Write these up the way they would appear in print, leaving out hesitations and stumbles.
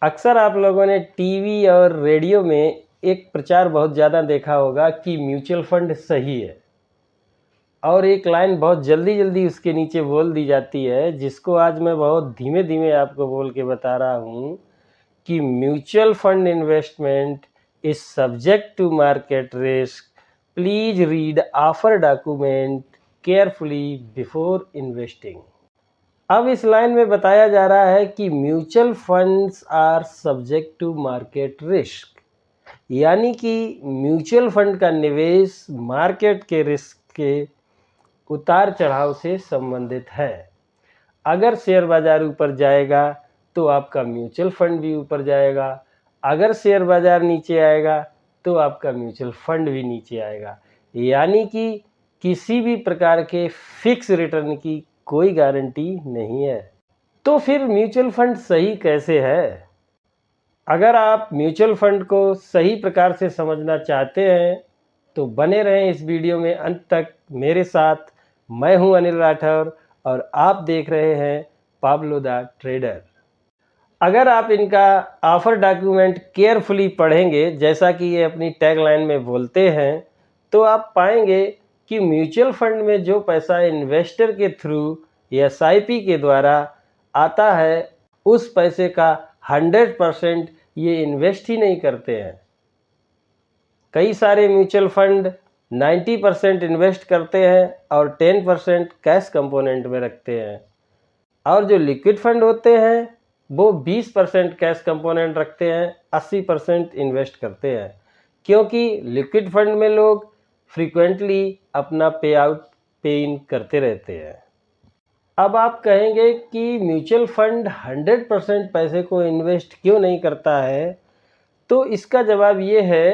अक्सर आप लोगों ने टीवी और रेडियो में एक प्रचार बहुत ज़्यादा देखा होगा कि म्यूचुअल फंड सही है, और एक लाइन बहुत जल्दी जल्दी उसके नीचे बोल दी जाती है, जिसको आज मैं बहुत धीमे धीमे आपको बोल के बता रहा हूँ कि mutual fund investment is subject to market risk, please read offer document carefully before investing. अब इस लाइन में बताया जा रहा है कि mutual funds are subject to market risk, यानी कि म्यूचुअल फंड का निवेश मार्केट के रिस्क के उतार चढ़ाव से संबंधित है। अगर शेयर बाजार ऊपर जाएगा तो आपका म्यूचुअल फंड भी ऊपर जाएगा, अगर शेयर बाजार नीचे आएगा तो आपका म्यूचुअल फंड भी नीचे आएगा, यानी कि किसी भी प्रकार के फिक्स रिटर्न की कोई गारंटी नहीं है। तो फिर म्यूचुअल फंड सही कैसे है? अगर आप म्यूचुअल फंड को सही प्रकार से समझना चाहते हैं तो बने रहें इस वीडियो में अंत तक मेरे साथ। मैं हूं अनिल राठौर और आप देख रहे हैं पाब्लो द ट्रेडर। अगर आप इनका ऑफर डॉक्यूमेंट केयरफुली पढ़ेंगे, जैसा कि ये अपनी टैगलाइन में बोलते हैं, तो आप पाएंगे कि म्यूचुअल फंड में जो पैसा इन्वेस्टर के थ्रू या एसआईपी के द्वारा आता है, उस पैसे का 100% ये इन्वेस्ट ही नहीं करते हैं। कई सारे म्यूचुअल फंड 90% इन्वेस्ट करते हैं और 10% कैश कंपोनेंट में रखते हैं, और जो लिक्विड फंड होते हैं वो 20% कैश कंपोनेंट रखते हैं, 80% इन्वेस्ट करते हैं, क्योंकि लिक्विड फंड में लोग फ्रीक्वेंटली अपना पे आउट पे इन करते रहते हैं। अब आप कहेंगे कि म्यूचुअल फंड 100% पैसे को इन्वेस्ट क्यों नहीं करता है? तो इसका जवाब ये है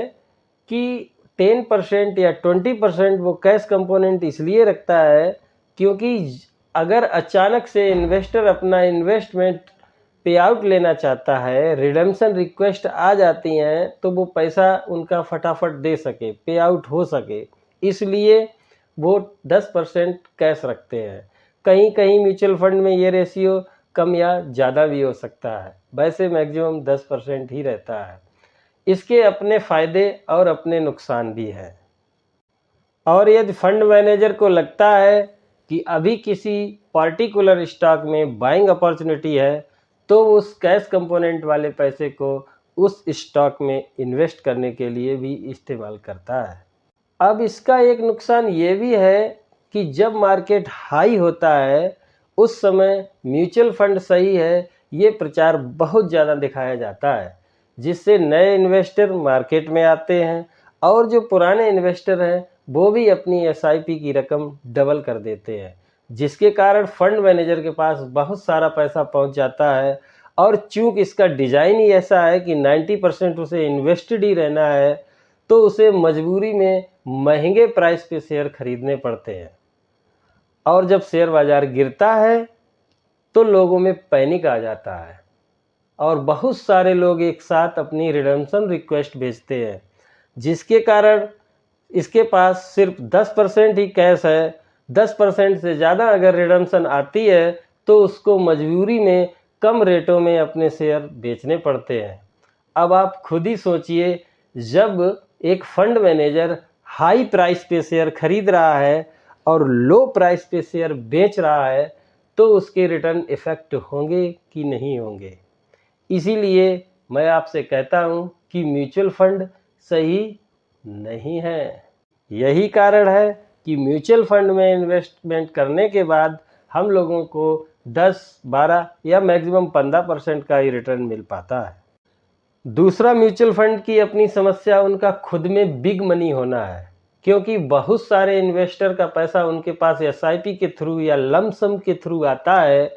कि 10% या 20% वो कैश कंपोनेंट इसलिए रखता है क्योंकि अगर अचानक से इन्वेस्टर अपना इन्वेस्टमेंट पे आउट लेना चाहता है, रिडेम्पशन रिक्वेस्ट आ जाती हैं, तो वो पैसा उनका फटाफट दे सके, पे आउट हो सके, इसलिए वो 10% कैश रखते हैं। कहीं कहीं म्यूचुअल फंड में ये रेशियो कम या ज़्यादा भी हो सकता है, वैसे मैक्सिमम 10% ही रहता है। इसके अपने फ़ायदे और अपने नुकसान भी हैं। और यदि फंड मैनेजर को लगता है कि अभी किसी पर्टिकुलर स्टॉक में बाइंग अपॉर्चुनिटी है, तो उस कैश कंपोनेंट वाले पैसे को उस स्टॉक में इन्वेस्ट करने के लिए भी इस्तेमाल करता है। अब इसका एक नुकसान ये भी है कि जब मार्केट हाई होता है, उस समय म्यूचुअल फंड सही है ये प्रचार बहुत ज़्यादा दिखाया जाता है, जिससे नए इन्वेस्टर मार्केट में आते हैं, और जो पुराने इन्वेस्टर हैं वो भी अपनी एसआईपी की रकम डबल कर देते हैं, जिसके कारण फंड मैनेजर के पास बहुत सारा पैसा पहुंच जाता है। और चूंकि इसका डिज़ाइन ही ऐसा है कि 90% उसे इन्वेस्टेड ही रहना है, तो उसे मजबूरी में महंगे प्राइस पे शेयर खरीदने पड़ते हैं, और जब शेयर बाजार गिरता है तो लोगों में पैनिक आ जाता है और बहुत सारे लोग एक साथ अपनी रिडेम्पशन रिक्वेस्ट भेजते हैं, जिसके कारण इसके पास सिर्फ 10% ही कैश है। 10% से ज़्यादा अगर रिडेम्पशन आती है तो उसको मजबूरी में कम रेटों में अपने शेयर बेचने पड़ते हैं। अब आप खुद ही सोचिए, जब एक फंड मैनेजर हाई प्राइस पे शेयर खरीद रहा है और लो प्राइस पे शेयर बेच रहा है, तो उसके रिटर्न इफेक्ट होंगे कि नहीं होंगे। इसीलिए मैं आपसे कहता हूं कि म्यूचुअल फंड सही नहीं है। यही कारण है कि म्यूचुअल फंड में इन्वेस्टमेंट करने के बाद हम लोगों को 10, 12 या मैक्सिमम 15% का ही रिटर्न मिल पाता है। दूसरा, म्यूचुअल फंड की अपनी समस्या उनका खुद में बिग मनी होना है, क्योंकि बहुत सारे इन्वेस्टर का पैसा उनके पास एसआईपी के थ्रू या लमसम के थ्रू आता है।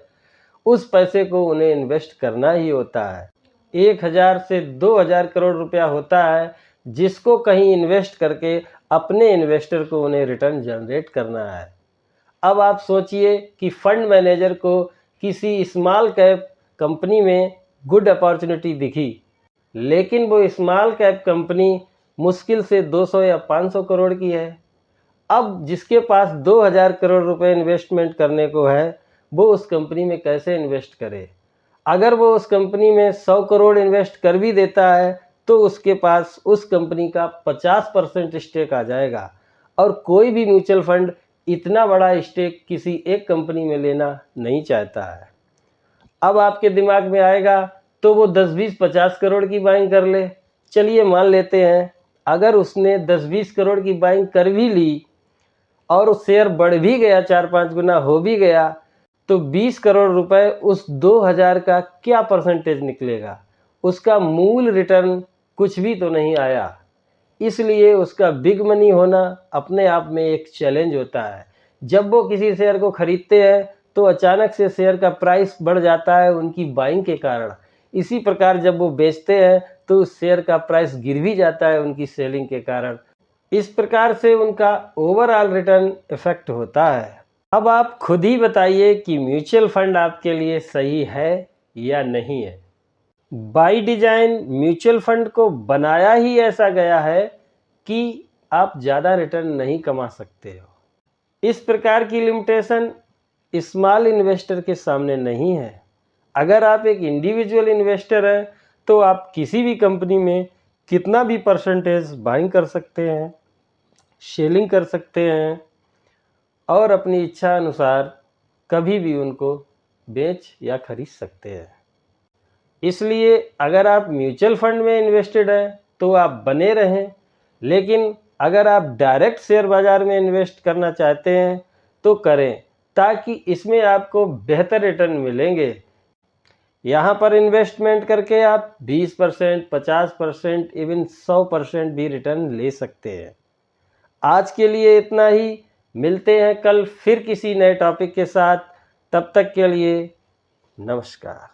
उस पैसे को उन्हें इन्वेस्ट करना ही होता है। 1000 से 2000 करोड़ रुपया होता है, जिसको कहीं इन्वेस्ट करके अपने इन्वेस्टर को उन्हें रिटर्न जनरेट करना है। अब आप सोचिए कि फंड मैनेजर को किसी स्मॉल कैप कंपनी में गुड अपॉर्चुनिटी दिखी, लेकिन वो स्मॉल कैप कंपनी मुश्किल से 200 या 500 करोड़ की है, अब जिसके पास 2000 करोड़ रुपए इन्वेस्टमेंट करने को है वो उस कंपनी में कैसे इन्वेस्ट करे। अगर वो उस कंपनी में 100 करोड़ इन्वेस्ट कर भी देता है तो उसके पास उस कंपनी का 50% स्टेक आ जाएगा। और कोई भी म्यूचुअल फंड इतना बड़ा स्टेक किसी एक कंपनी में लेना नहीं चाहता है। अब आपके दिमाग में आएगा तो वो 10, 20, 50 करोड़ की बाइंग कर ले। चलिए मान लेते हैं अगर उसने 10, 20 करोड़ की बाइंग कर भी ली और उस शेयर बढ़ भी गया, 4-5 गुना हो भी गया, तो 20 करोड़ रुपए उस 2000 का क्या परसेंटेज निकलेगा? उसका मूल रिटर्न कुछ भी तो नहीं आया। इसलिए उसका बिग मनी होना अपने आप में एक चैलेंज होता है। जब वो किसी शेयर को खरीदते हैं तो अचानक से शेयर का प्राइस बढ़ जाता है उनकी बाइंग के कारण। इसी प्रकार जब वो बेचते हैं तो उस शेयर का प्राइस गिर भी जाता है उनकी सेलिंग के कारण। इस प्रकार से उनका ओवरऑल रिटर्न इफेक्ट होता है। अब आप खुद ही बताइए कि म्यूचुअल फंड आपके लिए सही है या नहीं है। बाय डिजाइन म्यूचुअल फंड को बनाया ही ऐसा गया है कि आप ज़्यादा रिटर्न नहीं कमा सकते हो। इस प्रकार की लिमिटेशन स्मॉल इन्वेस्टर के सामने नहीं है। अगर आप एक इंडिविजुअल इन्वेस्टर हैं तो आप किसी भी कंपनी में कितना भी परसेंटेज बाइंग कर सकते हैं, सेलिंग कर सकते हैं और अपनी इच्छा अनुसार कभी भी उनको बेच या खरीद सकते हैं। इसलिए अगर आप म्यूचुअल फंड में इन्वेस्टेड हैं तो आप बने रहें, लेकिन अगर आप डायरेक्ट शेयर बाज़ार में इन्वेस्ट करना चाहते हैं तो करें, ताकि इसमें आपको बेहतर रिटर्न मिलेंगे। यहाँ पर इन्वेस्टमेंट करके आप 20%, 50%, इवन 100% भी रिटर्न ले सकते हैं। आज के लिए इतना ही। मिलते हैं कल फिर किसी नए टॉपिक के साथ। तब तक के लिए नमस्कार।